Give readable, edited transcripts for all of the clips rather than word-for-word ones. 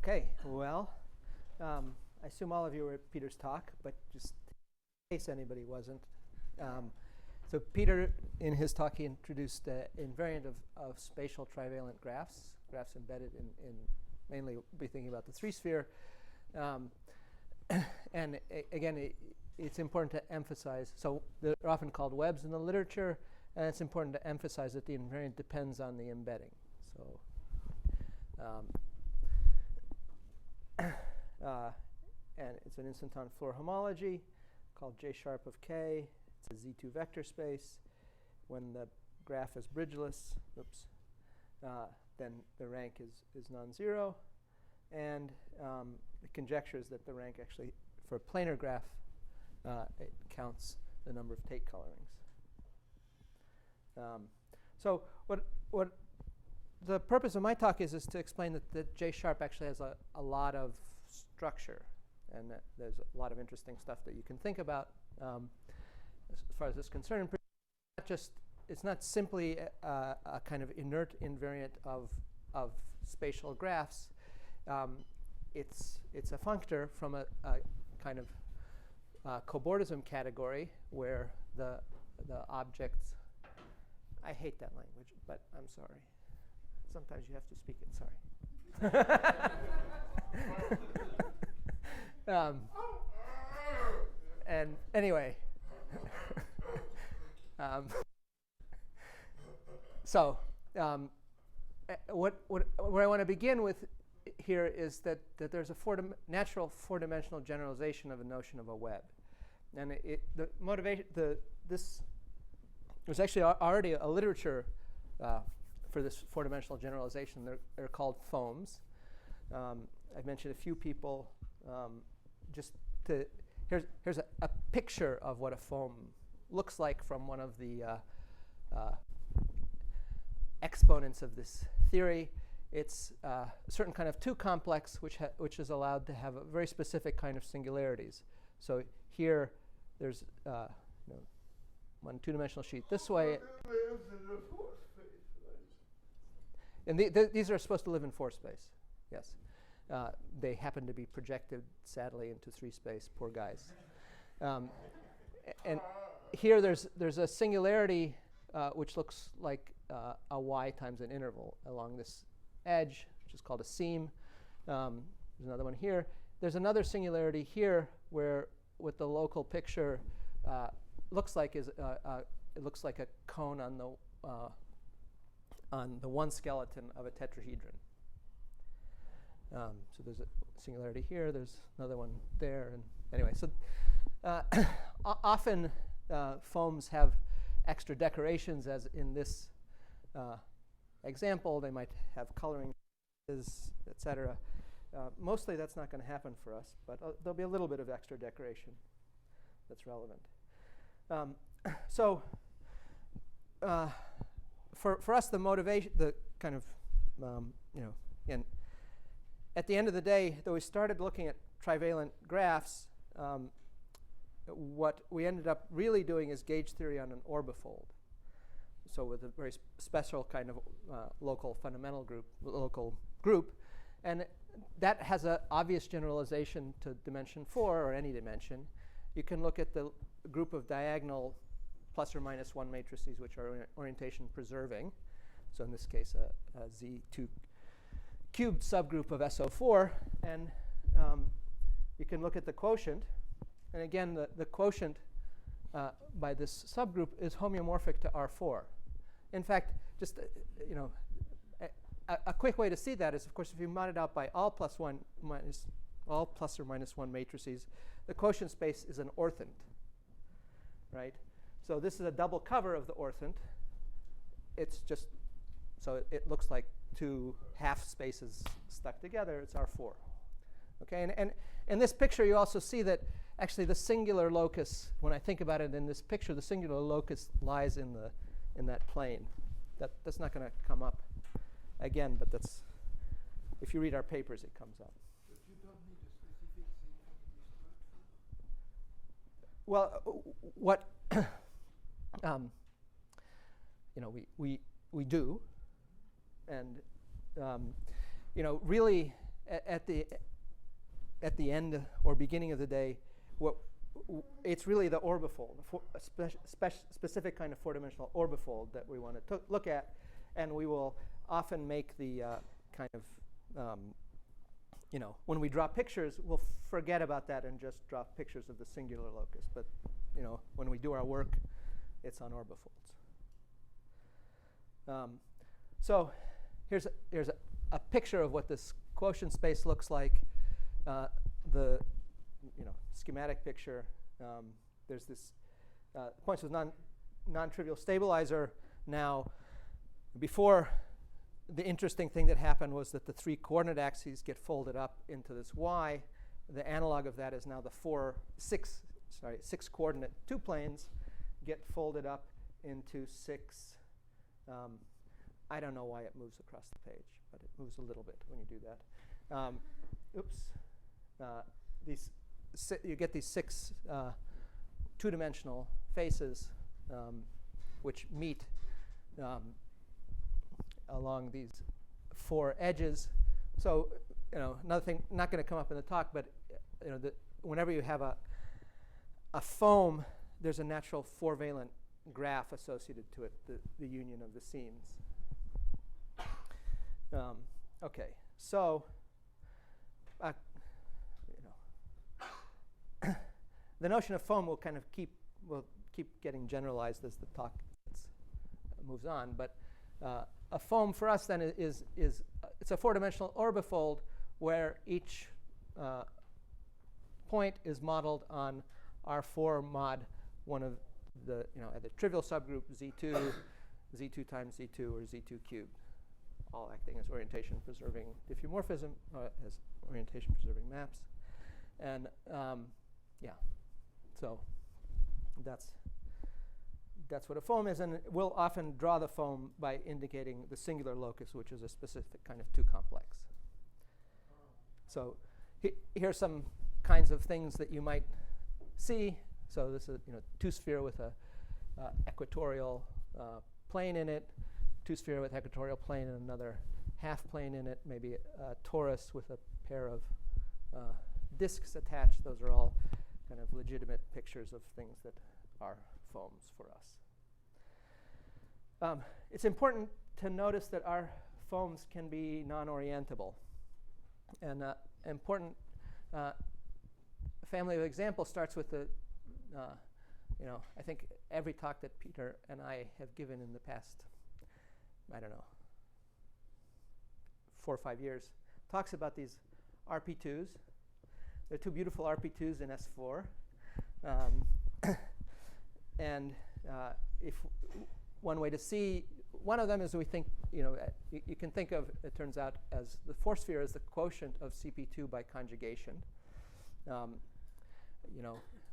Okay, well, I assume all of you were at Peter's talk, but just in case anybody wasn't. So Peter, in his talk, he introduced an invariant of spatial trivalent graphs embedded in mainly we'll be thinking about the three-sphere. And again, it's important to emphasize, so they're often called webs in the literature, and it's important to emphasize that the invariant depends on the embedding. So, and it's an Instanton floor homology called J sharp of K. It's a Z2 vector space. When the graph is bridgeless, then the rank is non-zero. And the conjecture is that the rank actually, for a planar graph, it counts the number of Tait colorings. So what the purpose of my talk is to explain that J sharp actually has a lot of structure, and that there's a lot of interesting stuff that you can think about as far as this is concerned. It's not simply a kind of inert invariant of spatial graphs. It's a functor from a kind of cobordism category where the objects. I hate that language, but I'm sorry. Sometimes you have to speak it. Sorry. And anyway, so where I want to begin with here is that there's a natural four-dimensional generalization of a notion of a web, and the motivation there's actually already a literature for this four-dimensional generalization. They're called foams. I've mentioned a few people. Here's a picture of what a foam looks like from one of the exponents of this theory. It's a certain kind of 2 complex, which is allowed to have a very specific kind of singularities. So here, there's one 2-dimensional sheet this way. And these are supposed to live in 4 space. Yes. They happen to be projected, sadly, into 3 space. Poor guys. And here there's a singularity which looks like a y times an interval along this edge, which is called a seam. There's another one here. There's another singularity here where, with the local picture, looks like it looks like a cone on the one skeleton of a tetrahedron. So there's a singularity here. There's another one there. And anyway, so often foams have extra decorations, as in this example. They might have coloring, etc. Mostly that's not going to happen for us, but there'll be a little bit of extra decoration that's relevant. So for us, the motivation, the kind of, and at the end of the day, though we started looking at trivalent graphs, what we ended up really doing is gauge theory on an orbifold. So with a very special kind of local group. And that has an obvious generalization to dimension 4 or any dimension. You can look at the group of diagonal plus or minus 1 matrices which are orientation preserving. So in this case, a Z2 cubed subgroup of SO4. And you can look at the quotient. And again, the quotient by this subgroup is homeomorphic to R4. In fact, just a quick way to see that is, of course, if you mod it out by all plus or minus 1 matrices, the quotient space is an orthant, right? So this is a double cover of the orthant. It's just, so it looks like 2 half spaces stuck together. It's R4. Okay, and in this picture, you also see that actually the singular locus, when I think about it in this picture, the singular locus lies in that plane. That's not going to come up again, but that's, if you read our papers, it comes up. But you don't need a specific singularity structure? Well, what we do, and really at the end or beginning of the day, it's really the orbifold, a specific kind of four-dimensional orbifold that we want to look at, and we will often make the kind of when we draw pictures, we'll forget about that and just draw pictures of the singular locus. But when we do our work, it's on orbifolds. So here's a picture of what this quotient space looks like. The schematic picture. There's this points with non-trivial stabilizer. Now, before, the interesting thing that happened was that the three coordinate axes get folded up into this y. The analog of that is now the six coordinate two planes get folded up into six. I don't know why it moves across the page, but it moves a little bit when you do that. You get these six two-dimensional faces which meet along these four edges. So another thing, not going to come up in the talk, but whenever you have a foam, there's a natural four-valent graph associated to it, the union of the scenes. Okay, so the notion of foam will kind of keep getting generalized as the talk moves on. But a foam for us then is it's a four-dimensional orbifold where each point is modeled on R4 mod one of the either trivial subgroup Z2, Z2 times Z2, or Z2 cubed, all acting as orientation-preserving diffeomorphism, as orientation-preserving maps, and so that's what a foam is, and we'll often draw the foam by indicating the singular locus, which is a specific kind of two complex. So here's some kinds of things that you might see. So this is two-sphere with a equatorial plane in it, two-sphere with equatorial plane and another half plane in it, maybe a torus with a pair of disks attached. Those are all kind of legitimate pictures of things that are foams for us. It's important to notice that our foams can be non-orientable. And important family of examples starts with the, I think every talk that Peter and I have given in the past, I don't know, 4 or 5 years, talks about these RP2s. There are two beautiful RP2s in S4. And if one way to see one of them is, we think, you can think of, it turns out, as the four sphere as the quotient of CP2 by conjugation.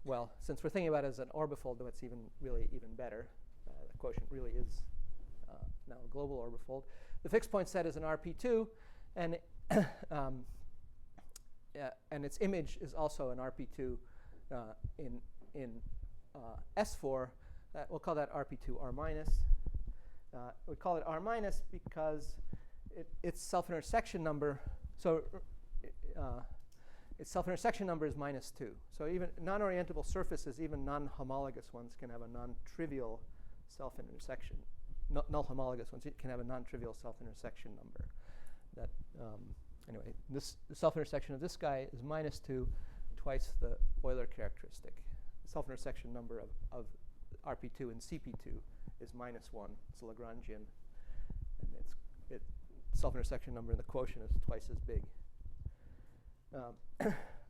Well, since we're thinking about it as an orbifold, though, it's really even better. The quotient really is now a global orbifold. The fixed point set is an RP2, and and its image is also an RP2 in S4. We'll call that RP2 R minus. We call it R minus because its self-intersection number. So its self-intersection number is -2. So even non-orientable surfaces, even non-homologous ones, can have a non-trivial self-intersection. Null homologous ones can have a non-trivial self-intersection number. That anyway, the self-intersection of this guy is -2, twice the Euler characteristic. The self-intersection number of RP2 and CP2 is -1. It's Lagrangian, and its self-intersection number in the quotient is twice as big.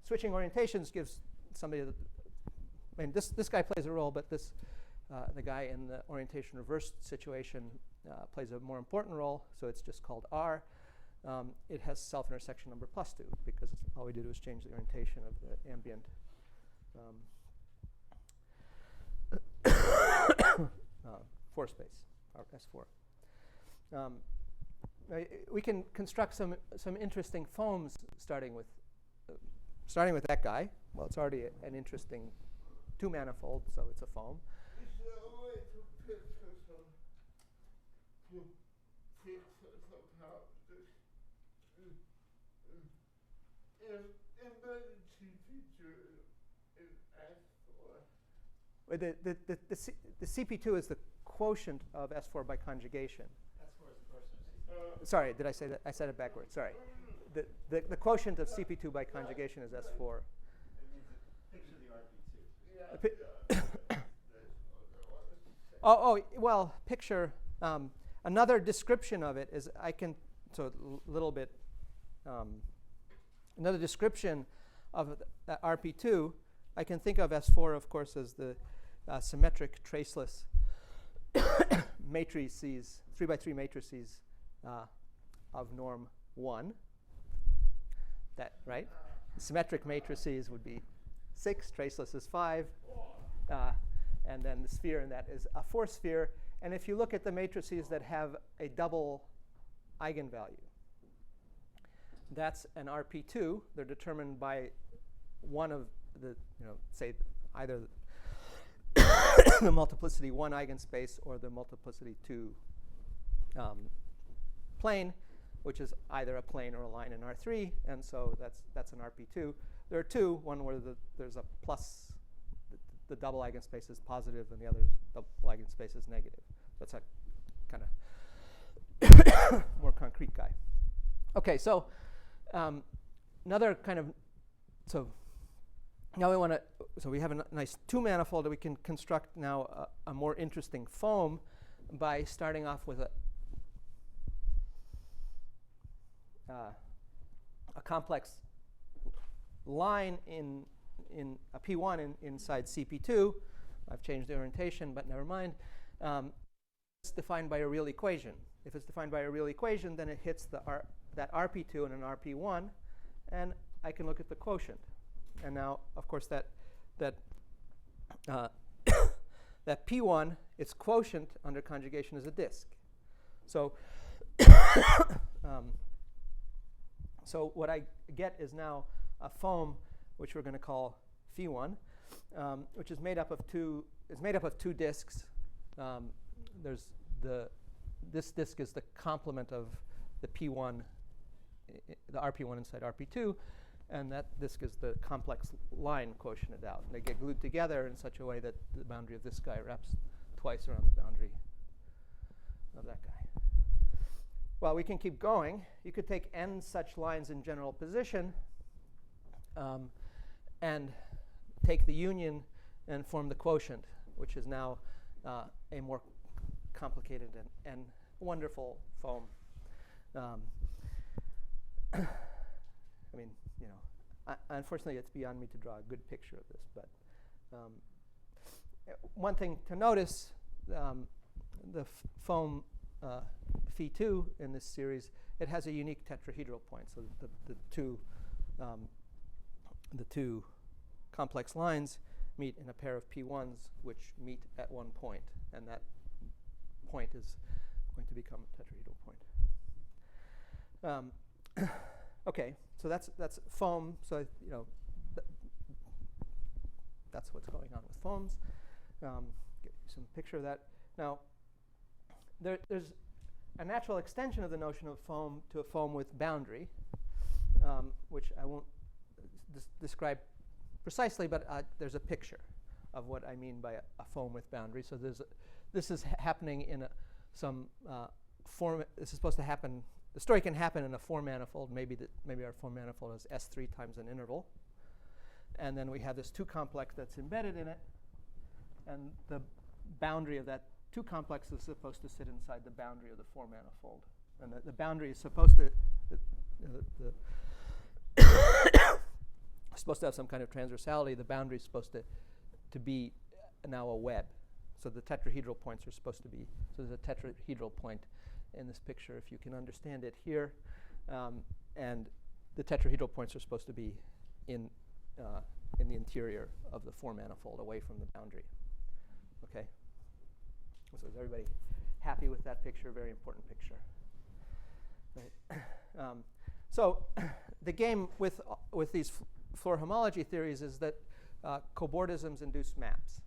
Switching orientations gives somebody. This guy plays a role, but the guy in the orientation reversed situation plays a more important role. So it's just called R. It has self-intersection number +2 because all we did was change the orientation of the ambient four space, or S4. We can construct some interesting foams starting with that guy. Well, it's already an interesting two-manifold, so it's a foam. Is there a way to picture some, to picture somehow this The CP2 is the quotient of S4 by conjugation. S4 is the quotient. Sorry, did I say that? I said it backwards. Sorry. The quotient of CP2 by conjugation is S4. It means picture the RP2. Well, picture. Another description of it is another description of RP2. I can think of S4, of course, as the symmetric traceless matrices, 3x3 matrices of norm 1. That, right? Symmetric matrices would be 6, traceless is 5, and then the sphere in that is a 4 sphere. And if you look at the matrices that have a double eigenvalue, that's an RP2. They're determined by one of the, say either the multiplicity 1 eigenspace or the multiplicity 2 plane, which is either a plane or a line in R3. And so that's an RP2. There are two, one where there's a plus, the double eigenspace is positive, and the other double eigenspace is negative. That's a kind of more concrete guy. Okay, so another kind of, so now we have a nice 2-manifold that we can construct now a more interesting foam by starting off with a complex line in a P1 inside CP2. I've changed the orientation, but never mind. It's defined by a real equation. If it's defined by a real equation, then it hits that RP2 and an RP1, and I can look at the quotient. And now, of course, that P1, its quotient under conjugation is a disk. So so what I get is now a foam, which we're going to call phi1, which is made up of two disks. This disk is the complement of the P1, the RP1 inside RP2, and that disk is the complex line quotiented out. And they get glued together in such a way that the boundary of this guy wraps twice around the boundary of that guy. Well, we can keep going. You could take n such lines in general position and take the union and form the quotient, which is now a more complicated and wonderful foam. I mean, unfortunately, it's beyond me to draw a good picture of this. But one thing to notice, the foam phi2 in this series, it has a unique tetrahedral point. So the two complex lines meet in a pair of P1s, which meet at one point, and that point is going to become a tetrahedral point. Okay, so that's foam. So that's what's going on with foams. Get you some picture of that. Now, there's a natural extension of the notion of foam to a foam with boundary, which I won't describe precisely, but there's a picture of what I mean by a foam with boundary. So this is happening in some form. This is supposed to happen. The story can happen in a 4-manifold. Maybe our 4-manifold is S3 times an interval, and then we have this 2 complex that's embedded in it, and the boundary of that 2 complex is supposed to sit inside the boundary of the 4-manifold, and the boundary is supposed to supposed to have some kind of transversality. The boundary is supposed to be now a web. So the tetrahedral points are supposed to be. So there's a tetrahedral point in this picture, if you can understand it here, and the tetrahedral points are supposed to be in the interior of the 4-manifold, away from the boundary. Okay. So is everybody happy with that picture? Very important picture. Right. So the game with these Floor homology theories is that cobordisms induce maps.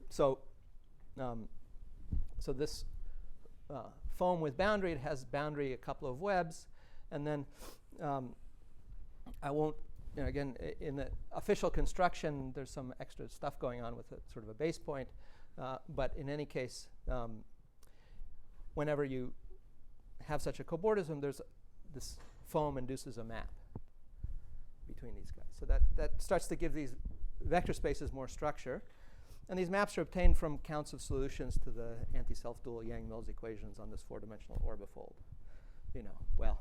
So this foam with boundary, it has boundary a couple of webs, and then I won't again, in the official construction, there's some extra stuff going on with a sort of a base point. But in any case, whenever you have such a cobordism, there's this foam induces a map between these guys. So that starts to give these vector spaces more structure. And these maps are obtained from counts of solutions to the anti-self-dual Yang-Mills equations on this four-dimensional orbifold. Well,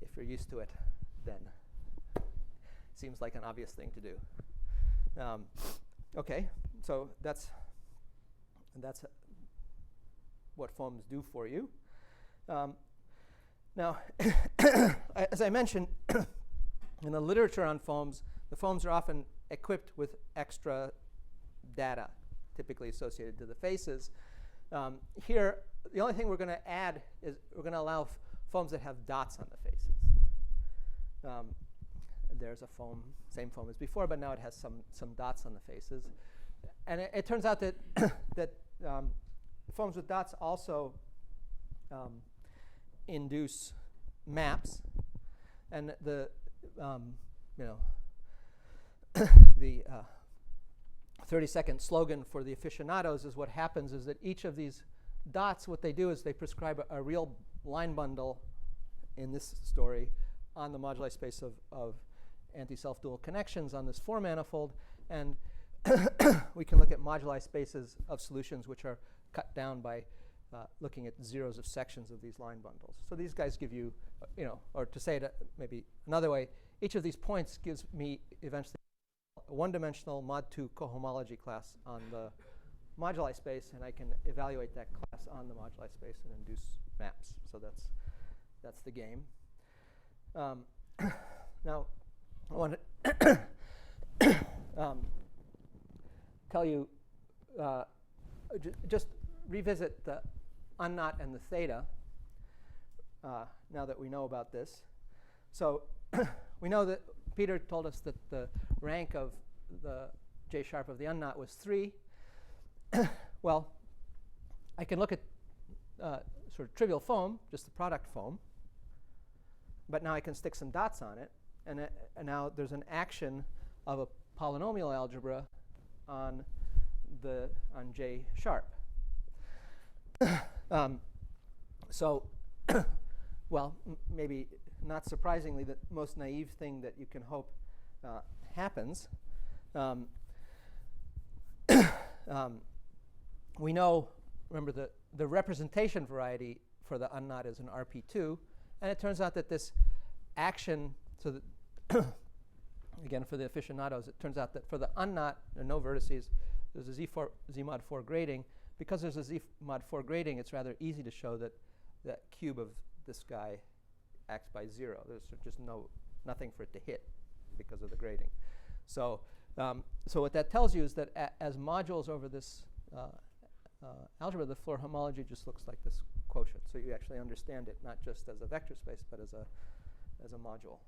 if you're used to it, then it seems like an obvious thing to do. OK, so that's what foams do for you. Now, as I mentioned, in the literature on foams, the foams are often equipped with extra data, typically associated to the faces. Here, the only thing we're going to add is we're going to allow foams that have dots on the faces. There's a foam, same foam as before, but now it has some dots on the faces. And it turns out that that foams with dots also induce maps, and the 30-second slogan for the aficionados is what happens is that each of these dots, what they do is they prescribe a real line bundle in this story on the moduli space of anti-self-dual connections on this four manifold, and we can look at moduli spaces of solutions which are cut down by looking at zeros of sections of these line bundles. So these guys give you, or to say it maybe another way, each of these points gives me eventually a one-dimensional mod 2 cohomology class on the moduli space, and I can evaluate that class on the moduli space and induce maps. So that's the game. Now, I want to tell you, just revisit the unknot and the theta now that we know about this. So we know that Peter told us that the rank of the J sharp of the unknot was 3. Well, I can look at sort of trivial foam, just the product foam. But now I can stick some dots on it. And now there's an action of a polynomial algebra on J sharp. So, well, maybe not surprisingly, the most naive thing that you can hope happens. We know, remember, the representation variety for the unknot is an RP2. And it turns out that this action, so that again, for the aficionados, it turns out that for the unknot, there are no vertices, there's a Z mod 4 grading. Because there's a Z mod 4 grading, it's rather easy to show that that cube of this guy acts by 0. There's just nothing for it to hit because of the grading. So, so what that tells you is that as modules over this algebra, the Floor homology just looks like this quotient. So you actually understand it not just as a vector space, but as a module.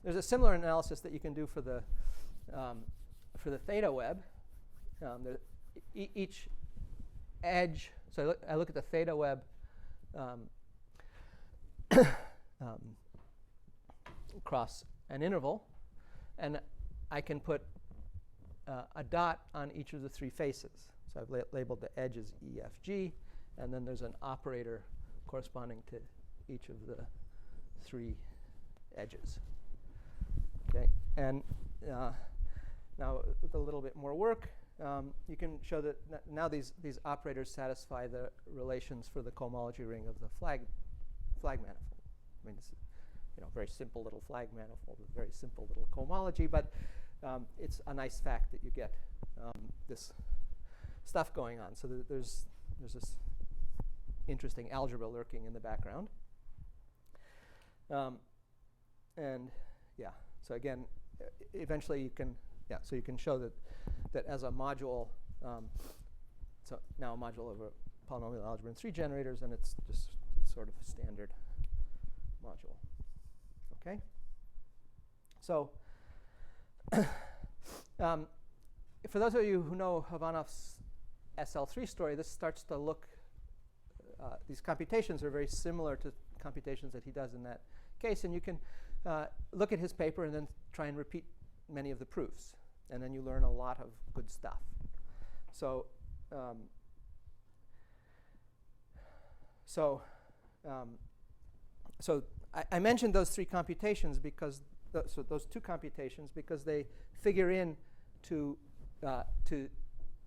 There's a similar analysis that you can do for the theta web. Each edge, so I look at the theta web across an interval, and I can put a dot on each of the 3 faces. So I've labeled the edge as E, F, G, and then there's an operator corresponding to each of the 3 edges. Okay, and now with a little bit more work, you can show that now these operators satisfy the relations for the cohomology ring of the flag manifold. I mean, it's very simple little flag manifold with very simple little cohomology, but it's a nice fact that you get this stuff going on. So there's this interesting algebra lurking in the background. And yeah, so again, eventually you can, so you can show that as a module, so now a module over polynomial algebra and 3 generators, and it's just sort of a standard module. Okay? So for those of you who know Hovanov's SL3 story, this starts to look, these computations are very similar to computations that he does in that case, and you can look at his paper and then try and repeat many of the proofs. And then you learn a lot of good stuff. So, I mentioned those three computations because those two computations because they figure in to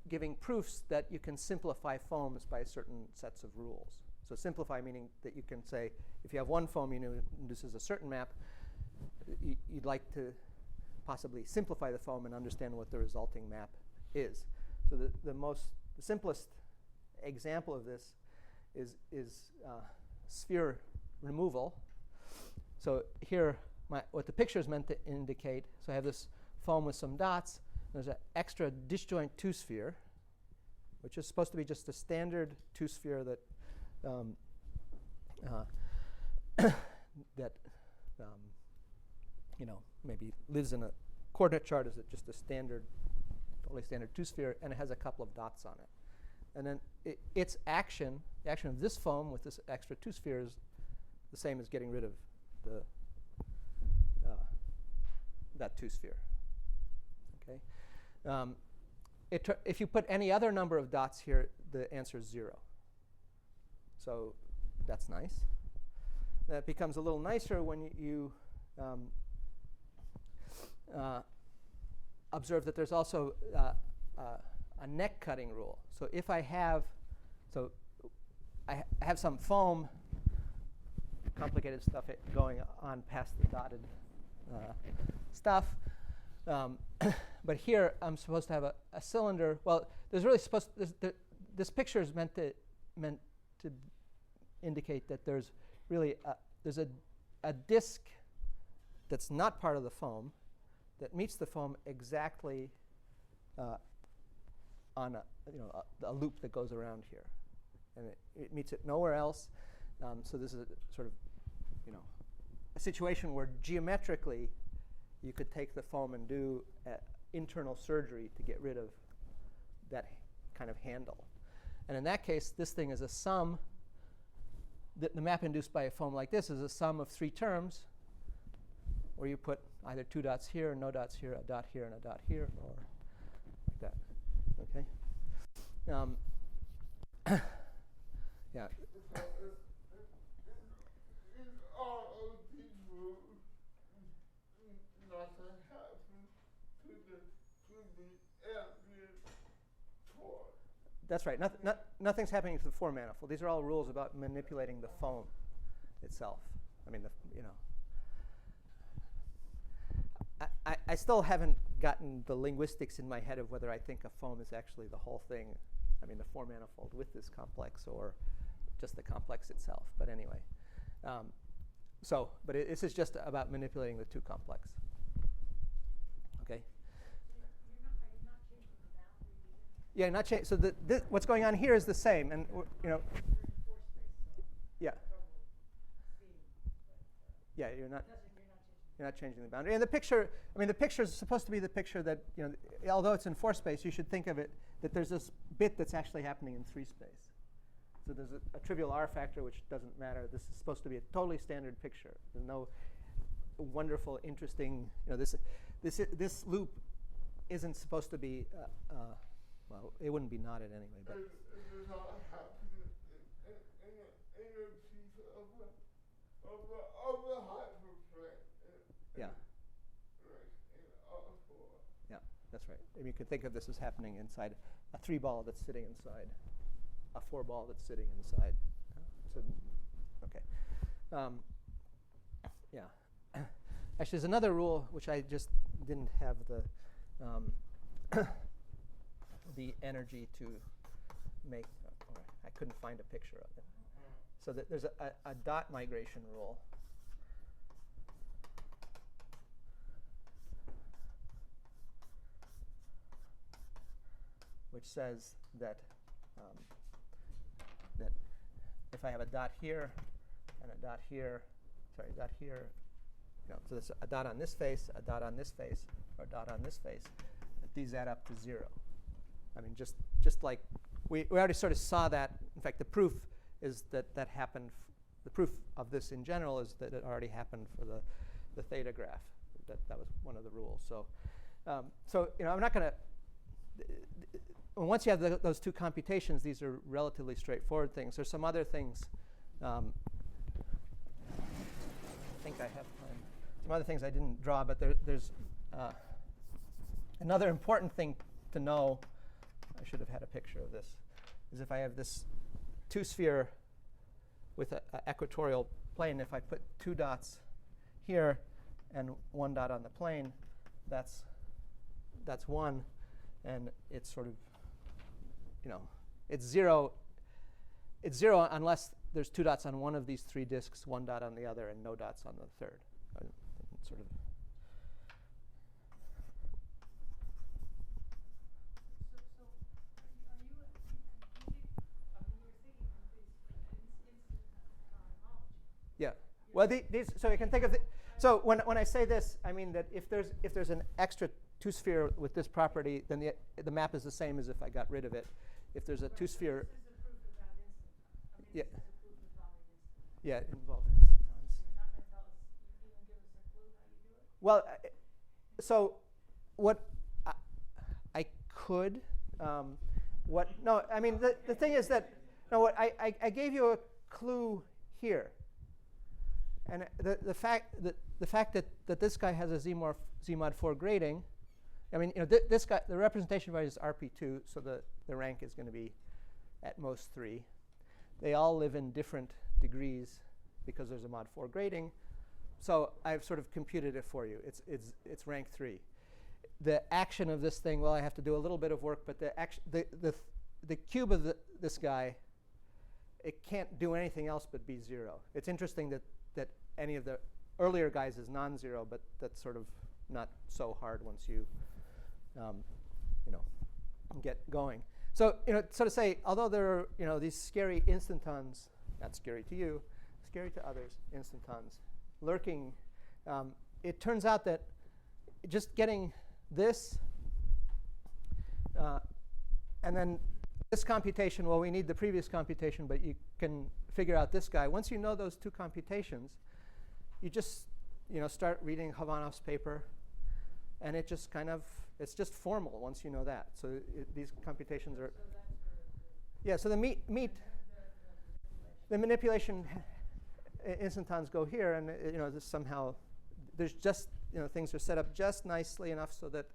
giving proofs that you can simplify foams by certain sets of rules. So simplify meaning that you can say if you have one foam induces a certain map, you'd like to possibly simplify the foam and understand what the resulting map is. So the simplest example of this is sphere removal. So here, what the picture is meant to indicate, so I have this foam with some dots. There's an extra disjoint two-sphere, which is supposed to be just a standard two-sphere that maybe lives in a coordinate chart as just a standard, totally standard two-sphere, and it has a couple of dots on it. And then its action, the action of this foam with this extra two-sphere is the same as getting rid of that two-sphere. Okay. If you put any other number of dots here, the answer is 0. So that's nice. That becomes a little nicer when you observe that there's also a neck cutting rule. So if I have some foam, complicated stuff going on past the dotted stuff. But here I'm supposed to have a cylinder. Well, there's really this picture is meant to indicate that there's really there's a disk that's not part of the foam that meets the foam exactly on a loop that goes around here, and it meets it nowhere else. So this is a sort of a situation where geometrically you could take the foam and do internal surgery to get rid of that kind of handle. And in that case, this thing is a sum. The map induced by a foam like this is a sum of 3 terms, where you put either 2 dots here, no dots here, a dot here, and a dot here, or like that. Okay. Yeah. That's right. Nothing's happening to the 4 manifold. These are all rules about manipulating the foam itself. I mean, I still haven't gotten the linguistics in my head of whether I think a foam is actually the whole thing. I mean, the 4 manifold with this complex or just the complex itself. But anyway, but this is just about manipulating the 2 complex. Okay. Yeah, not change. So what's going on here is the same, and yeah, you're not changing the boundary. And the picture, the picture is supposed to be the picture that although it's in 4 space, you should think of it that there's this bit that's actually happening in 3 space. So there's a trivial R factor, which doesn't matter. This is supposed to be a totally standard picture. There's no wonderful, interesting. This loop isn't supposed to be. Well, it wouldn't be knotted anyway. But It's not happening in a piece of the hyperplane. Yeah. Yeah, that's right. And you could think of this as happening inside a 3 ball that's sitting inside a 4 ball that's sitting inside. So, okay. Yeah. Actually, there's another rule which I just didn't have the energy to make. I couldn't find a picture of it. So that there's a dot migration rule. Which says that that if I have a dot here and a dot here, so there's a dot on this face, a dot on this face, or a dot on this face, that these add up to 0. I mean, just like we already sort of saw that. In fact, the proof is that happened the proof of this in general is that it already happened for the theta graph. That was one of the rules. So, I'm not going to. Once you have those two computations, these are relatively straightforward things. There's some other things. I think I have some other things I didn't draw, but there's another important thing to know. I should have had a picture of this. Is if I have this two-sphere with an equatorial plane, if I put two dots here and one dot on the plane, that's one, and it's sort of, it's zero. It's zero unless there's two dots on one of these three disks, one dot on the other, and no dots on the third. Sort of. Yeah. Well, these. So you can think of. So when I say this, I mean that if there's an extra two-sphere with this property, then the map is the same as if I got rid of it. If there's a two-sphere. Yeah. Yeah, it involves instantons. Well, so what I could. No, I mean the thing is that what I gave you a clue here. And the fact that this guy has a Z-mod 4 grading, I mean, this guy, the representation value is RP2, so the rank is going to be at most 3. They all live in different degrees because there's a mod 4 grading. So I've sort of computed it for you. It's rank 3. The action of this thing, well, I have to do a little bit of work, but the cube of this guy, it can't do anything else but be 0. It's interesting that any of the earlier guys is non-zero, but that's sort of not so hard once you, get going. So, so to say, although there are, these scary instantons, not scary to you, scary to others, instantons, lurking, it turns out that just getting this, and then this computation, well, we need the previous computation, but you can figure out this guy. Once you know those two computations, you just start reading Hovanov's paper, and it just it's just formal once you know that. So these computations are. Yeah. So the manipulation instantons go here, and this somehow there's just things are set up just nicely enough so that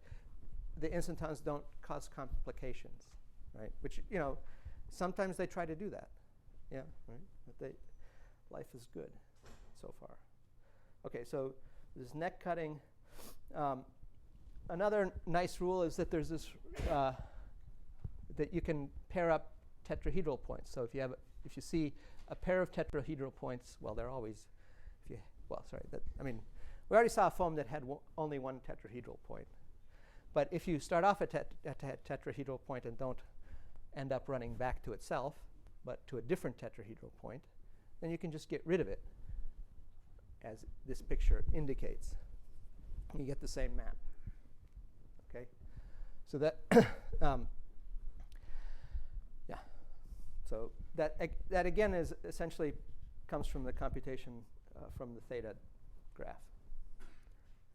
the instantons don't cause complications, right? Which sometimes they try to do that. Yeah. Right. But life is good so far. Okay, so this neck cutting. Another nice rule is that there's this that you can pair up tetrahedral points. So if you see a pair of tetrahedral points, well, they're always. We already saw a foam that had only one tetrahedral point. But if you start off at a tetrahedral point and don't end up running back to itself, but to a different tetrahedral point, then you can just get rid of it, as this picture indicates. You get the same map. Okay, so that yeah. So that again is essentially comes from the computation from the theta graph.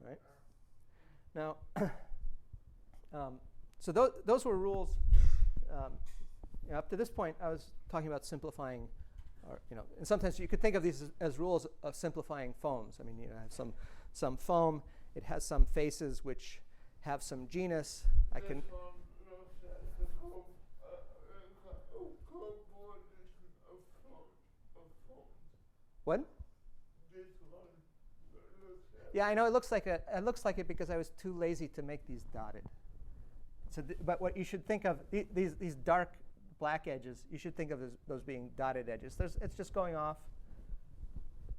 Right. Now, so those were rules. Up to this point, I was talking about simplifying. And sometimes you could think of these as rules of simplifying foams. I mean, I have some foam. It has some faces which have some genus. I can. What? Yeah, I know it looks like it because I was too lazy to make these dotted. So, but what you should think of these dark black edges, you should think of those being dotted edges. It's just going off,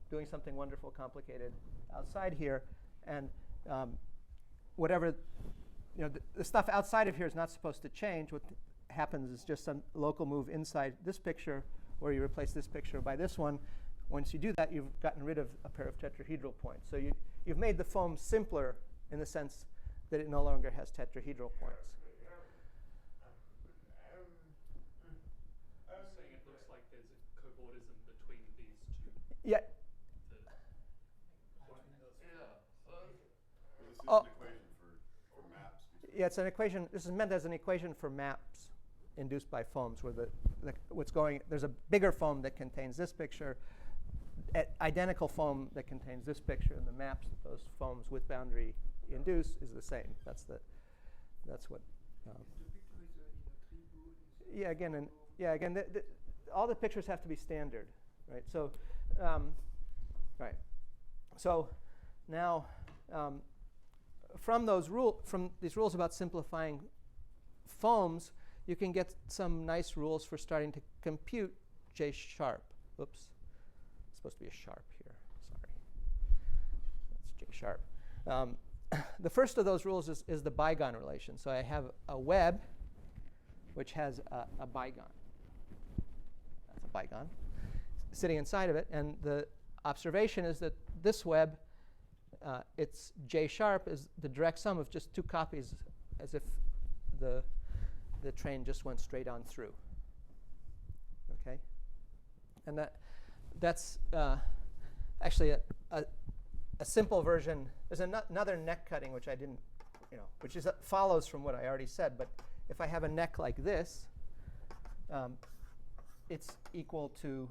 doing something wonderful, complicated outside here, and whatever, the stuff outside of here is not supposed to change. What happens is just some local move inside this picture, where you replace this picture by this one. Once you do that, you've gotten rid of a pair of tetrahedral points. So you've made the foam simpler in the sense that it no longer has tetrahedral points. Saying it looks like there's a cobordism between these two yeah, it's an equation. This is meant as an equation for maps induced by foams, where there's a bigger foam that contains this picture, identical foam that contains this picture, and the maps that those foams with boundary induce is the same. That's what. Yeah, again, all the pictures have to be standard, right? So, right. So now, from these rules about simplifying foams, you can get some nice rules for starting to compute J sharp. Oops, it's supposed to be a sharp here. Sorry, that's J sharp. The first of those rules is the Bygone relation. So I have a web which has a bygone. That's a bygone sitting inside of it. And the observation is that this web, its J sharp is the direct sum of just two copies, as if the train just went straight on through. Okay? And that's actually a simple version. There's another neck cutting, which I didn't, which follows from what I already said. But if I have a neck like this, it's equal to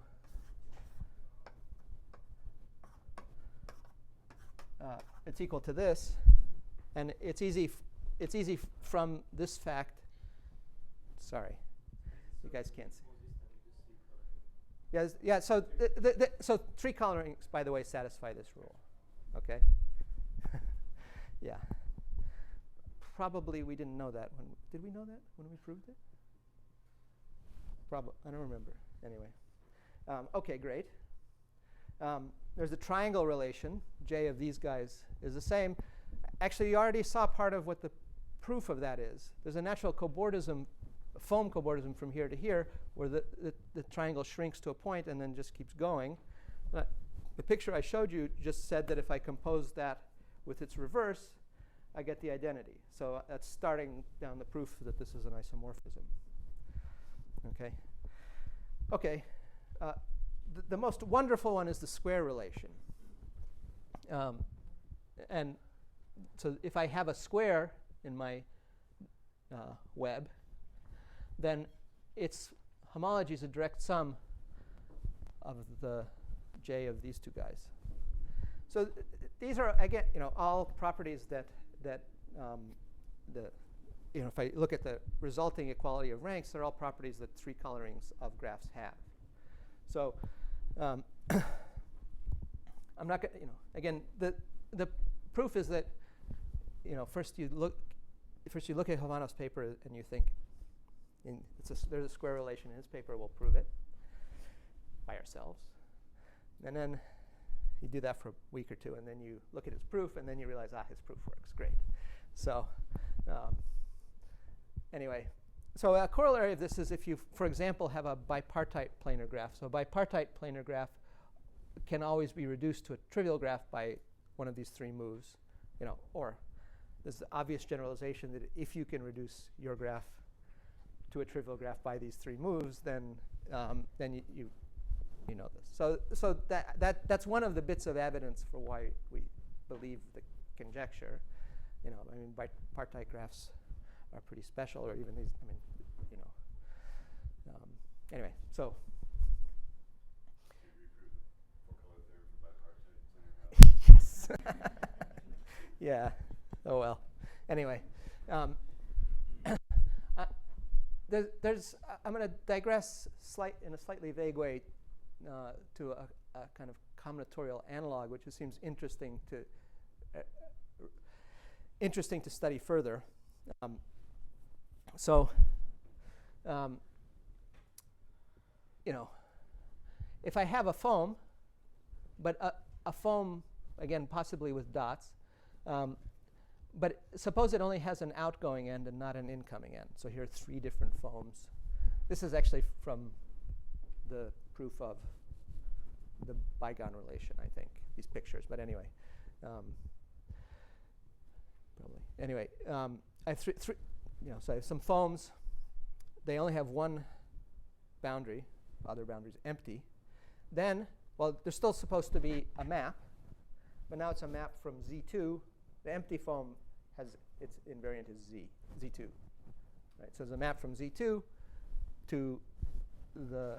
this, and it's easy from this fact. Sorry, you guys can't see. Yeah. So so tree colorings, by the way, satisfy this rule. Okay. Yeah. Probably we didn't know that. Did we know that when we proved it? Probably. I don't remember. Anyway. Okay, great. There's a triangle relation. J of these guys is the same. Actually, you already saw part of what the proof of that is. There's a natural cobordism, foam cobordism from here to here, where the triangle shrinks to a point and then just keeps going. The picture I showed you just said that if I compose that with its reverse, I get the identity. So that's starting down the proof that this is an isomorphism. Okay. Okay. The most wonderful one is the square relation. And so if I have a square in my web, then its homology is a direct sum of the J of these two guys. So these are, again, all properties that if I look at the resulting equality of ranks, they're all properties that three colorings of graphs have. So I'm not going to, again, the proof is that, first you look at Havano's paper and you think, there's a square relation in his paper, we'll prove it by ourselves. And then you do that for a week or two, and then you look at his proof, and then you realize, his proof works, great. So anyway, so a corollary of this is if you, for example, have a bipartite planar graph. So a bipartite planar graph can always be reduced to a trivial graph by one of these three moves, or there's the obvious generalization that if you can reduce your graph to a trivial graph by these three moves, then you know this. So that's one of the bits of evidence for why we believe the conjecture. Bipartite graphs are pretty special, or even these. Anyway, so. Yes. Yeah. Oh well. Anyway, there's. I'm going to digress in a slightly vague way to a kind of combinatorial analog, which seems interesting to study further. If I have a foam, but a foam, again, possibly with dots, but suppose it only has an outgoing end and not an incoming end. So here are three different foams. This is actually from the proof of the Bygone relation, I think, these pictures. But anyway, I have so I have some foams. They only have one boundary. Other boundaries empty. Then, there's still supposed to be a map, but now it's a map from Z2. The empty foam has its invariant is Z2. Right? So there's a map from Z2 to the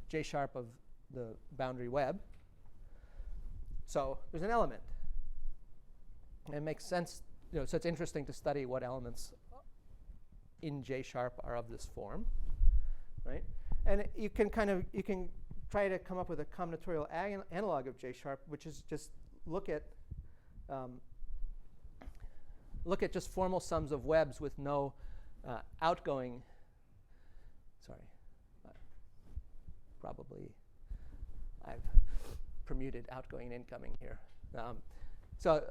J sharp of the boundary web. So there's an element. And it makes sense, so it's interesting to study what elements in J sharp are of this form, right? And you can try to come up with a combinatorial analog of J sharp, which is just look at just formal sums of webs with no outgoing. Sorry, probably I've permuted outgoing and incoming here. So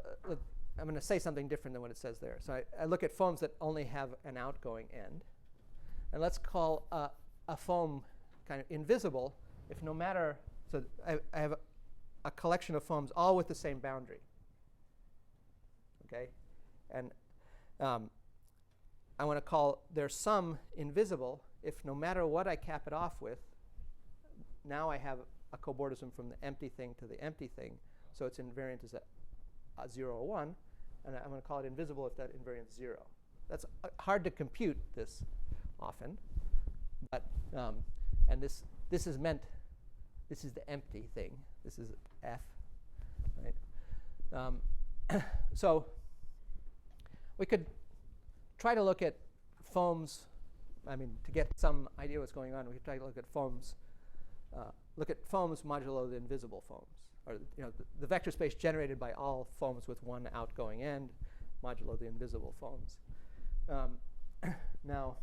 I'm going to say something different than what it says there. So I look at foams that only have an outgoing end. And let's call a foam kind of invisible if no matter, so I have a collection of foams all with the same boundary. Okay? And I want to call their sum invisible if no matter what I cap it off with, now I have a cobordism from the empty thing to the empty thing. So its invariant is a 0 or 1. And I'm going to call it invisible if that invariant is 0. That's hard to compute this often. But and this is meant, this is the empty thing. This is F. Right? So we could try to look at foams. I mean, to get some idea what's going on, we could try to look at foams. Look at foams modulo the invisible foams, or the vector space generated by all foams with one outgoing end, modulo the invisible foams. Now,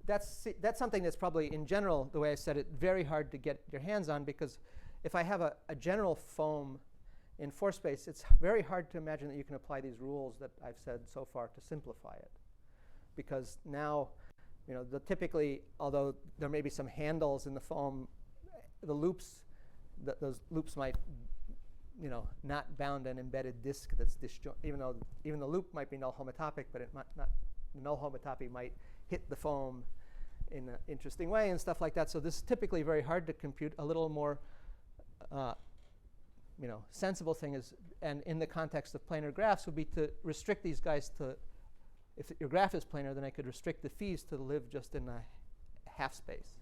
that's something that's probably, in general, the way I said it, very hard to get your hands on, because if I have a general foam in force space, it's very hard to imagine that you can apply these rules that I've said so far to simplify it. Because now, typically, although there may be some handles in the foam, the loops, those loops might, not bound an embedded disk that's disjoint. Even the loop might be null homotopic, but it might not. Null homotopy might hit the foam in an interesting way and stuff like that. So this is typically very hard to compute. A little more, sensible thing is, and in the context of planar graphs, would be to restrict these guys to. If your graph is planar, then I could restrict the phis to live just in a half space.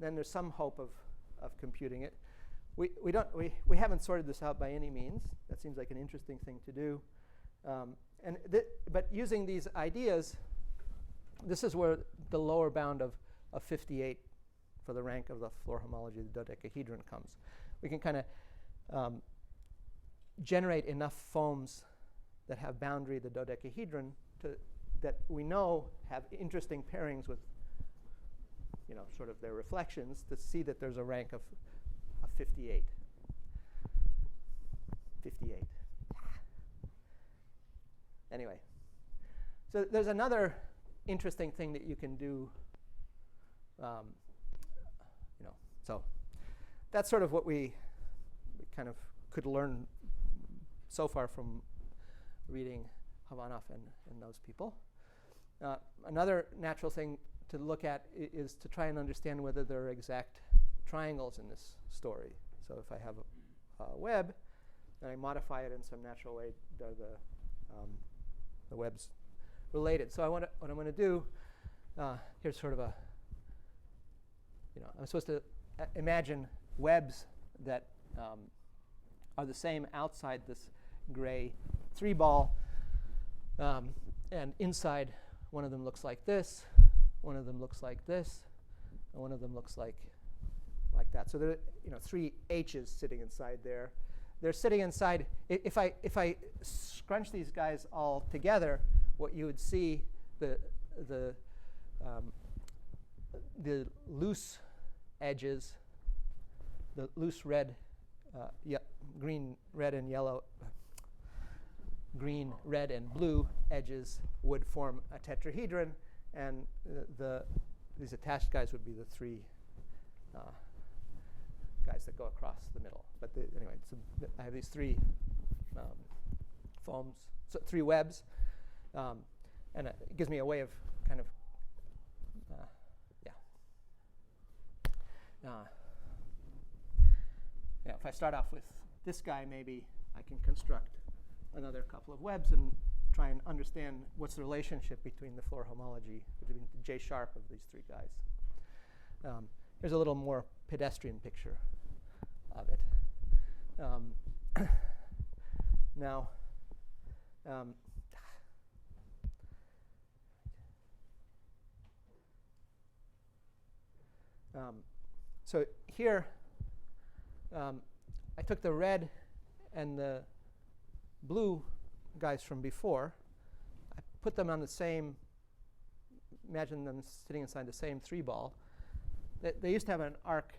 Then there's some hope of computing it. We haven't sorted this out by any means. That seems like an interesting thing to do. But using these ideas, this is where the lower bound of 58 for the rank of the floor homology of the dodecahedron comes. We can kind of generate enough foams that have boundary the dodecahedron that we know have interesting pairings with, sort of their reflections to see that there's a rank of 58. 58. Anyway, so there's another interesting thing that you can do. So that's sort of what we kind of could learn so far from reading Havanov and those people. Another natural thing to look at is to try and understand whether there are exact triangles in this story. So if I have a web and I modify it in some natural way, are the web's related? So what I'm going to do, here's sort of I'm supposed to imagine webs that are the same outside this gray 3-ball. And inside, one of them looks like this, one of them looks like this, and one of them looks like that. So there are 3 H's sitting inside there. They're sitting inside. If I scrunch these guys all together, what you would see, the loose edges, the loose red, green, red, and yellow. Green, red, and blue edges would form a tetrahedron, and these attached guys would be the 3 guys that go across the middle. But anyway, so I have these 3 foams, so 3 webs, and it gives me a way of kind of, if I start off with this guy, maybe I can construct another couple of webs and try and understand what's the relationship between the Floor homology, between the J sharp of these three guys. Here's a little more pedestrian picture of it. Now, so here, I took the red and the blue guys from before. I put them on the same, imagine them sitting inside the same 3-ball. They used to have an arc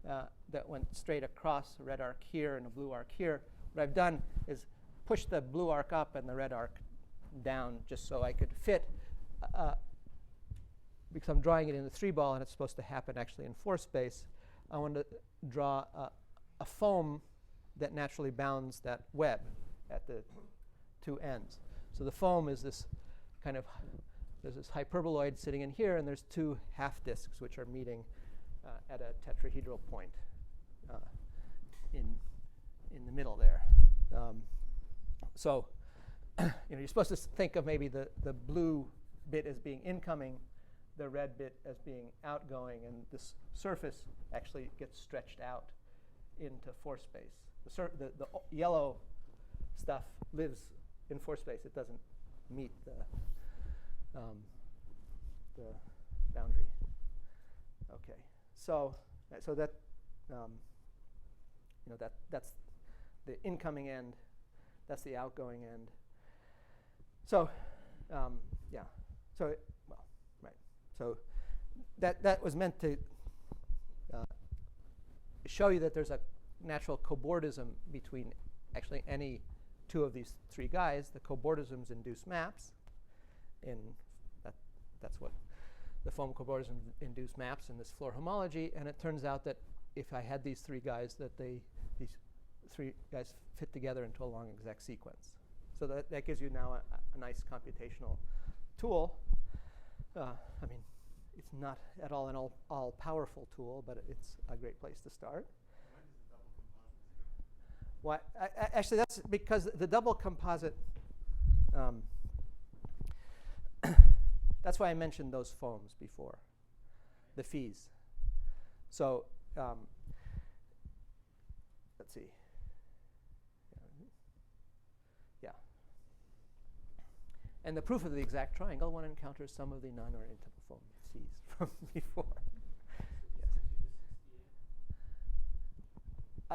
that went straight across, a red arc here and a blue arc here. What I've done is push the blue arc up and the red arc down just so I could fit, because I'm drawing it in the 3-ball and it's supposed to happen actually in 4 space. I want to draw a foam that naturally bounds that web at the 2 ends. So the foam is this kind of, there's this hyperboloid sitting in here, and there's 2 half disks which are meeting at a tetrahedral point in the middle there. So you're supposed to think of maybe the blue bit as being incoming, the red bit as being outgoing, and this surface actually gets stretched out into 4 space. The yellow stuff lives in 4 space. It doesn't meet the boundary. Okay, so that that's the incoming end. That's the outgoing end. So yeah. So right. So that was meant to show you that there's a natural cobordism between actually any 2 of these 3 guys. The cobordisms induce maps. That's what the foam cobordism induce maps in this Floor homology. And it turns out that if I had these 3 guys, that these 3 guys fit together into a long exact sequence. So that gives you now a nice computational tool. I mean, it's not at all an all-powerful tool, but it's a great place to start. Why? Actually, that's because the double composite. That's why I mentioned those foams before, the fees. So let's see. Yeah. And the proof of the exact triangle, one encounters some of the non-orientable foam fees from before.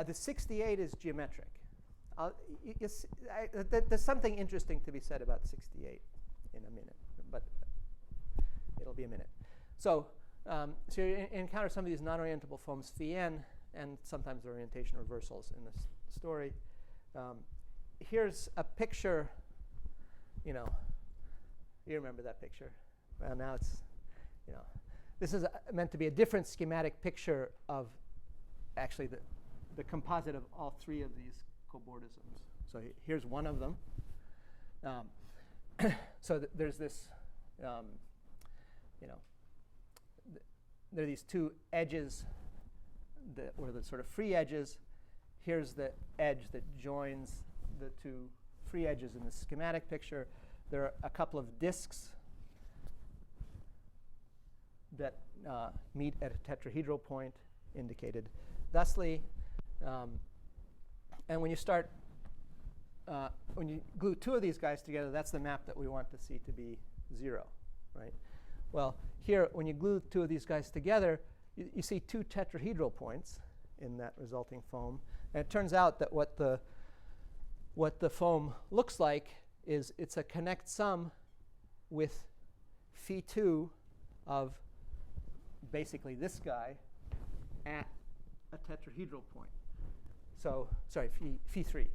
The 68 is geometric. There's something interesting to be said about 68 in a minute, but it'll be a minute. So you encounter some of these non-orientable foams phi n, and sometimes orientation reversals in this story. Here's a picture. You remember that picture. Well, now it's, this is meant to be a different schematic picture of actually the composite of all 3 of these cobordisms. So here's one of them. So there's this, there are these 2 edges, or the sort of free edges. Here's the edge that joins the 2 free edges in the schematic picture. There are a couple of disks that meet at a tetrahedral point indicated thusly. And when you start, when you glue 2 of these guys together, that's the map that we want to see to be 0, right? Well, here, when you glue 2 of these guys together, you see 2 tetrahedral points in that resulting foam. And it turns out that what the foam looks like is it's a connect sum with phi 2 of basically this guy at a tetrahedral point. So, sorry, phi 3.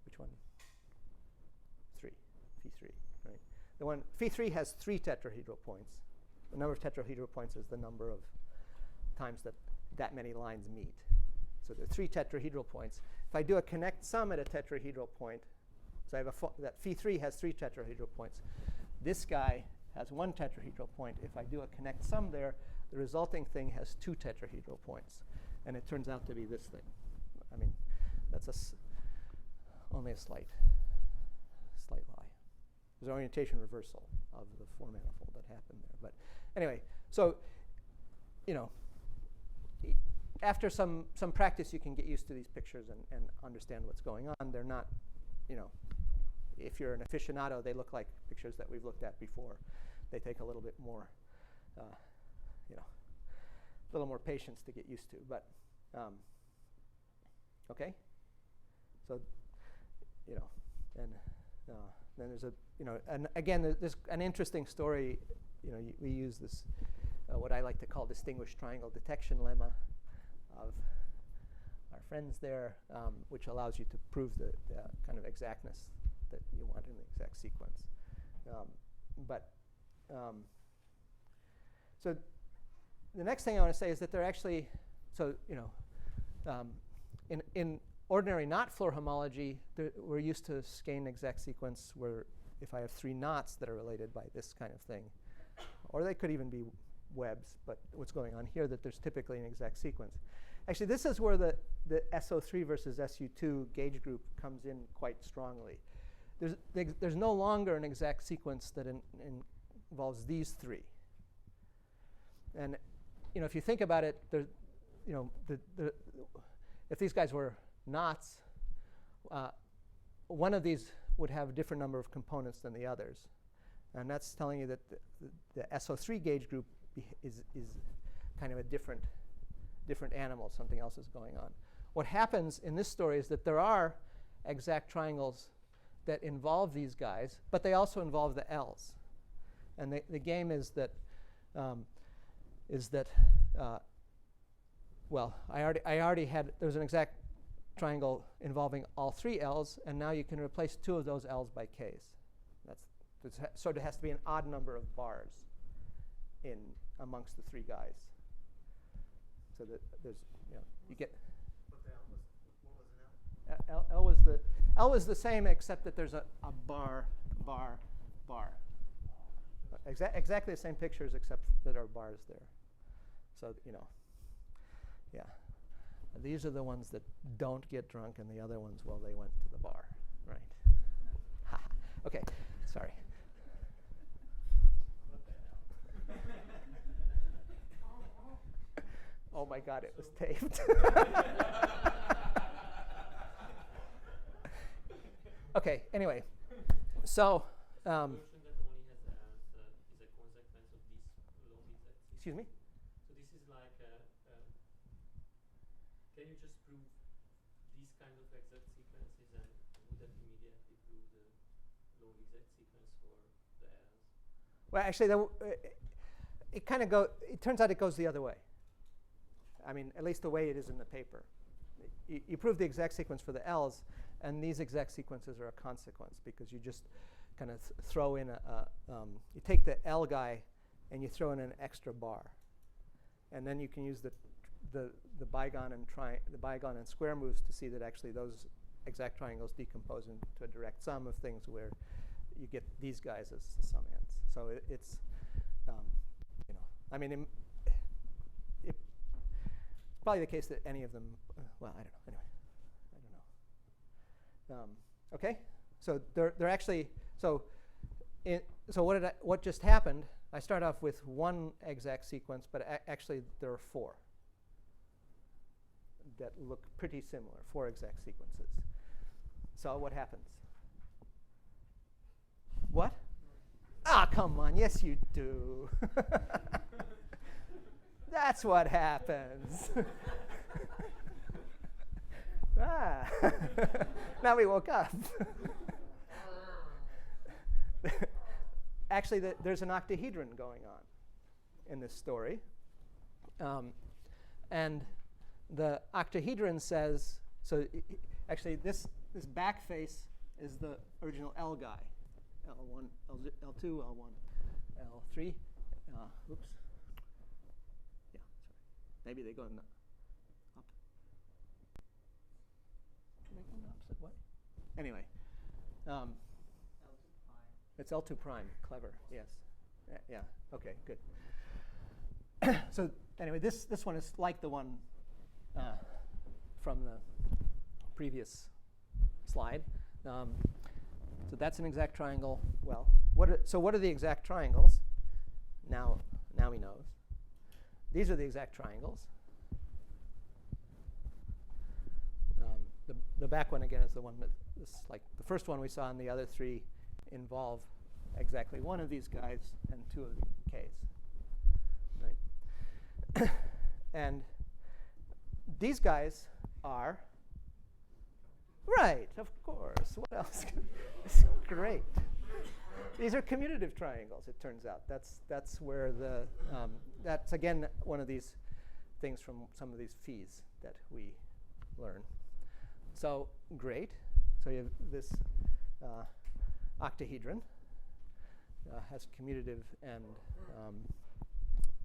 Which one? 3. Phi 3, right? The one, phi 3 has 3 tetrahedral points. The number of tetrahedral points is the number of times that many lines meet. So there are 3 tetrahedral points. If I do a connect sum at a tetrahedral point, so I have that phi 3 has 3 tetrahedral points. This guy has 1 tetrahedral point. If I do a connect sum there, the resulting thing has 2 tetrahedral points. And it turns out to be this thing. I mean, that's only a slight lie. There's an orientation reversal of the 4 manifold that happened there. But anyway, so after some practice, you can get used to these pictures and understand what's going on. They're not, if you're an aficionado, they look like pictures that we've looked at before. They take a little bit more, a little more patience to get used to. But okay, so and then there's and again, there's an interesting story. We use this what I like to call distinguished triangle detection lemma of our friends there, which allows you to prove the kind of exactness that you want in the exact sequence. So the next thing I want to say is that they're actually, in ordinary knot-Floer homology, we're used to skein exact sequence where if I have 3 knots that are related by this kind of thing, or they could even be webs, but what's going on here that there's typically an exact sequence. Actually, this is where the SO3 versus SU2 gauge group comes in quite strongly. There's no longer an exact sequence that involves these 3. And if you think about it, if these guys were knots, one of these would have a different number of components than the others. And that's telling you that the SO3 gauge group is kind of a different animal. Something else is going on. What happens in this story is that there are exact triangles that involve these guys, but they also involve the L's. And the game is that well, I already had, there's an exact triangle involving all 3 L's, and now you can replace 2 of those L's by K's. So there has to be an odd number of bars in amongst the 3 guys. So that there's, you get. What was an L? L was the same, except that there's a bar. Exactly the same pictures, except that there are bars there. So yeah. These are the ones that don't get drunk, and the other ones, well, they went to the bar, right? Okay, sorry. Oh my God, it was taped. Okay, anyway, so. Excuse me? So this is like, can you just prove these kind of exact sequences, and would that immediately prove the low exact sequence for the errors? Well, actually, it kind of it turns out it goes the other way. I mean, at least the way it is in the paper. You prove the exact sequence for the L's, and these exact sequences are a consequence because you just kind of throw in you take the L guy and you throw in an extra bar, and then you can use the Bygone and square moves to see that actually those exact triangles decompose into a direct sum of things where you get these guys as the sum-ends. So it's I mean, it's probably the case that any of them. Well, I don't know. Anyway, I don't know. Okay, so they're actually so. So what just happened? I start off with 1 exact sequence, but actually there are 4 that look pretty similar, 4 exact sequences. So what happens? What? Ah, come on. Yes, you do. That's what happens. Now we woke up. Actually, there's an octahedron going on in this story. And the octahedron says, so actually this back face is the original L guy. L1, L2, L1, L3. Oops. Yeah, sorry. Maybe they go up. Do they go in the opposite way? Anyway. It's L2 prime. Clever. Yes. Yeah. Okay. Good. So anyway, this one is like the one from the previous slide. So that's an exact triangle. Well, what are the exact triangles? Now he knows. These are the exact triangles. The back one again is the one that is like the first one we saw, and the other three involve exactly one of these guys and two of the k's. Right. And these guys are right, of course. What else? It's great. These are commutative triangles. It turns out that's where the that's again one of these things from some of these fees that we learn. So great. So you have this octahedron has commutative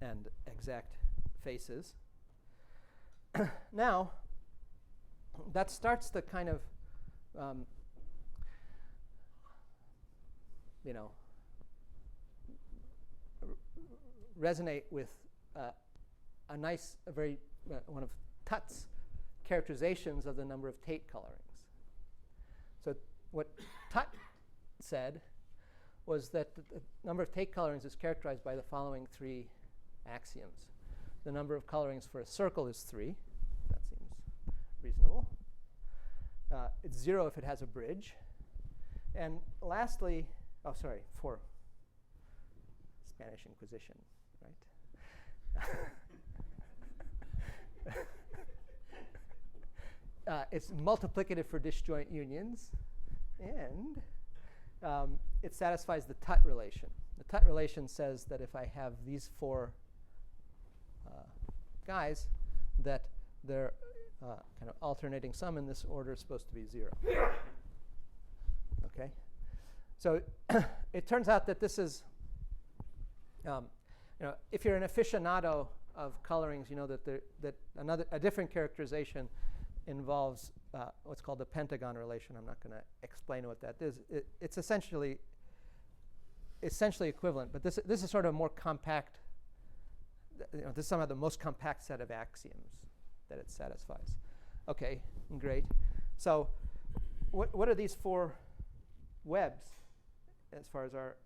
and exact faces. Now, that starts to kind of, resonate with a very one of Tait's characterizations of the number of Tait colorings. So what Tait said was that the number of Tait colorings is characterized by the following three axioms. The number of colorings for a circle is 3. That seems reasonable. It's 0 if it has a bridge. And lastly, 4. Spanish Inquisition, right? It's multiplicative for disjoint unions, and it satisfies the Tait relation. The Tait relation says that if I have these 4 guys, that their kind of alternating sum in this order is supposed to be 0. Okay, so it turns out that this is, if you're an aficionado of colorings, you know that a different characterization involves what's called the Pentagon Relation. I'm not going to explain what that is. It's essentially equivalent, but this is sort of more compact. This is somehow the most compact set of axioms that it satisfies. Okay, great. So what are these 4 webs as far as our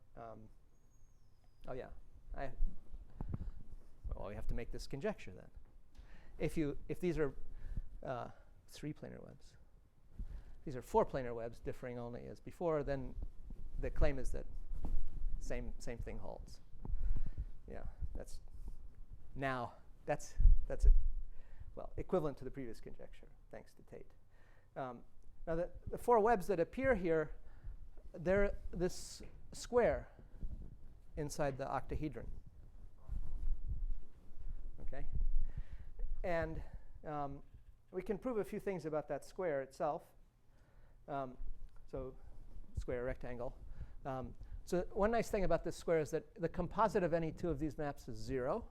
we have to make this conjecture then. If these are 3 planar webs, these are 4 planar webs differing only as before, then the claim is that same thing holds. Yeah, that's equivalent to the previous conjecture, thanks to Tait. Now the 4 webs that appear here, they're this square inside the octahedron. Okay, and we can prove a few things about that square itself. So square, rectangle. So one nice thing about this square is that the composite of any 2 of these maps is 0.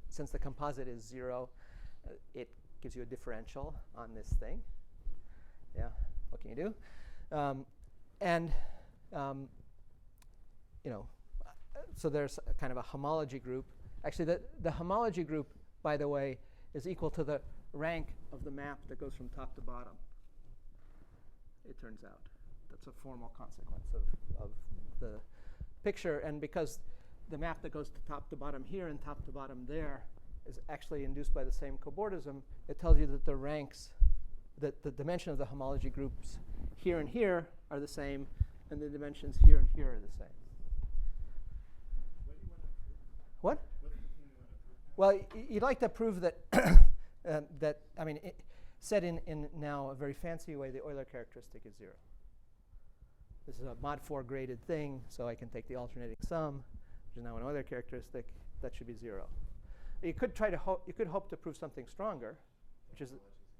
Since the composite is 0, it gives you a differential on this thing. Yeah, what can you do? So there's a kind of a homology group. Actually, the homology group, by the way, is equal to the rank of the map that goes from top to bottom. It turns out that's a formal consequence of the picture, and because the map that goes to top to bottom here and top to bottom there is actually induced by the same cobordism, it tells you that the ranks, that the dimension of the homology groups here and here are the same, and the dimensions here and here are the same. What? Well, you'd like to prove that said in now a very fancy way, the Euler characteristic is 0. This is a mod 4 graded thing, so I can take the alternating sum, which is now an Euler characteristic. That should be 0. You could hope to prove something stronger, which is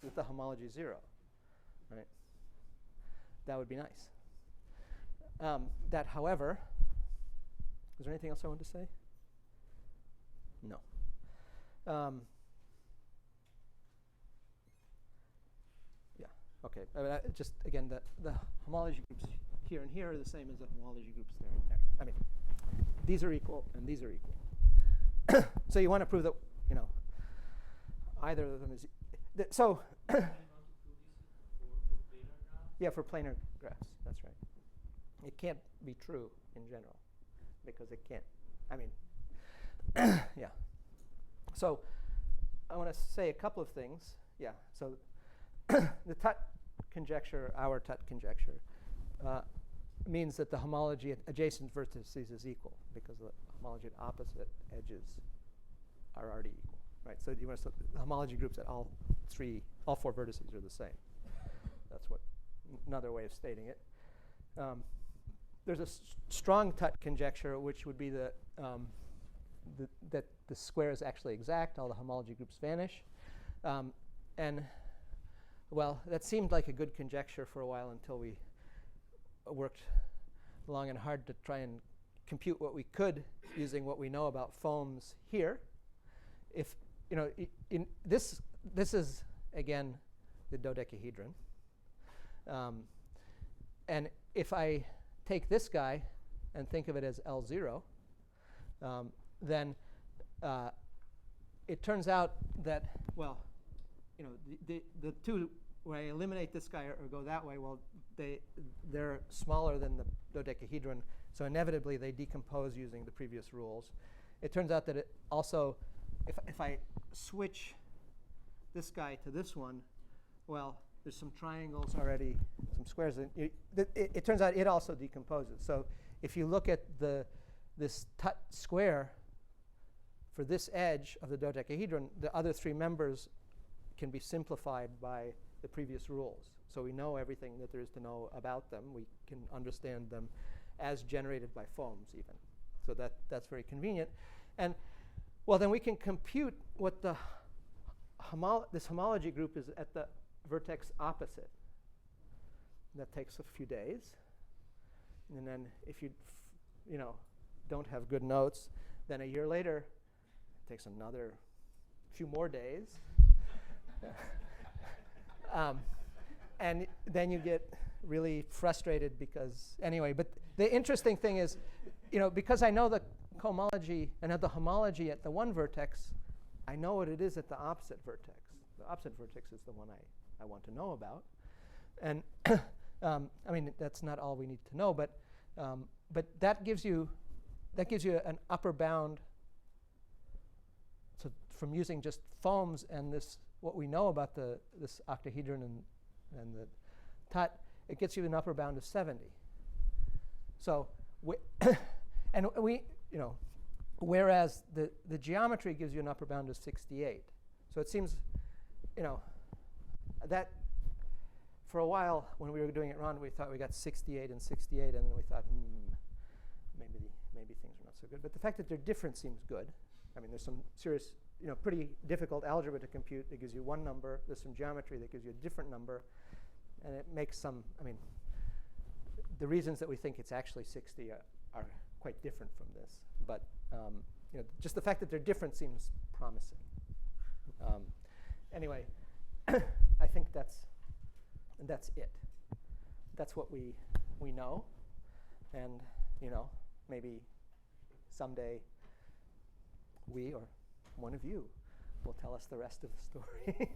that the homology is 0. Right? That would be nice. That, however, is there anything else I want to say? No. Okay. Just again, the homology groups here and here are the same as the homology groups there and there. These are equal and these are equal. So you want to prove that either of them is. So, You want to prove this for planar graphs? yeah, for planar graphs, that's right. It can't be true in general because it can't. I mean, yeah. So I want to say a couple of things. Yeah. So the Tait conjecture, our Tait conjecture, means that the homology at adjacent vertices is equal because the homology at opposite edges are already equal, right? So you want to the homology groups at all four vertices are the same. That's what another way of stating it. There's a strong Tait conjecture, which would be that the square is actually exact. All the homology groups vanish. And, well, that seemed like a good conjecture for a while until we worked long and hard to try and compute what we could using what we know about foams here. If, you know, this is, again, the dodecahedron. And if I take this guy and think of it as L0, then it turns out that, well, you know, the two, when I eliminate this guy or go that way, well, they're smaller than the dodecahedron, so inevitably they decompose using the previous rules. It turns out that it also, if I switch this guy to this one, well, there's some triangles already, some squares. It turns out it also decomposes. So if you look at this Tait square for this edge of the dodecahedron, the other three members can be simplified by the previous rules. So we know everything that there is to know about them. We can understand them as generated by foams even. So that's very convenient. And, well, then we can compute what this homology group is at the vertex opposite. That takes a few days. And then if you don't have good notes, then a year later, it takes another few more days. And then you get really frustrated because, anyway, but the interesting thing is, you know, because I know the cohomology and the homology at the one vertex, I know what it is at the opposite vertex. The opposite vertex is the one I want to know about. And I mean, that's not all we need to know, but that gives you an upper bound. So from using just foams and this, what we know about this octahedron and the Tait, it gets you an upper bound of 70. So and we, you know, whereas the geometry gives you an upper bound of 68. So it seems, you know, that for a while when we were doing it wrong, we thought we got 68 and 68, and then we thought, maybe things are not so good. But the fact that they're different seems good. I mean, there's some serious, you know, pretty difficult algebra to compute that gives you one number. There's some geometry that gives you a different number. And it makes some, I mean, the reasons that we think it's actually 60 are quite different from this. But you know, just the fact that they're different seems promising. Anyway, I think that's it. That's what we know. And, you know, maybe someday we or one of you will tell us the rest of the story.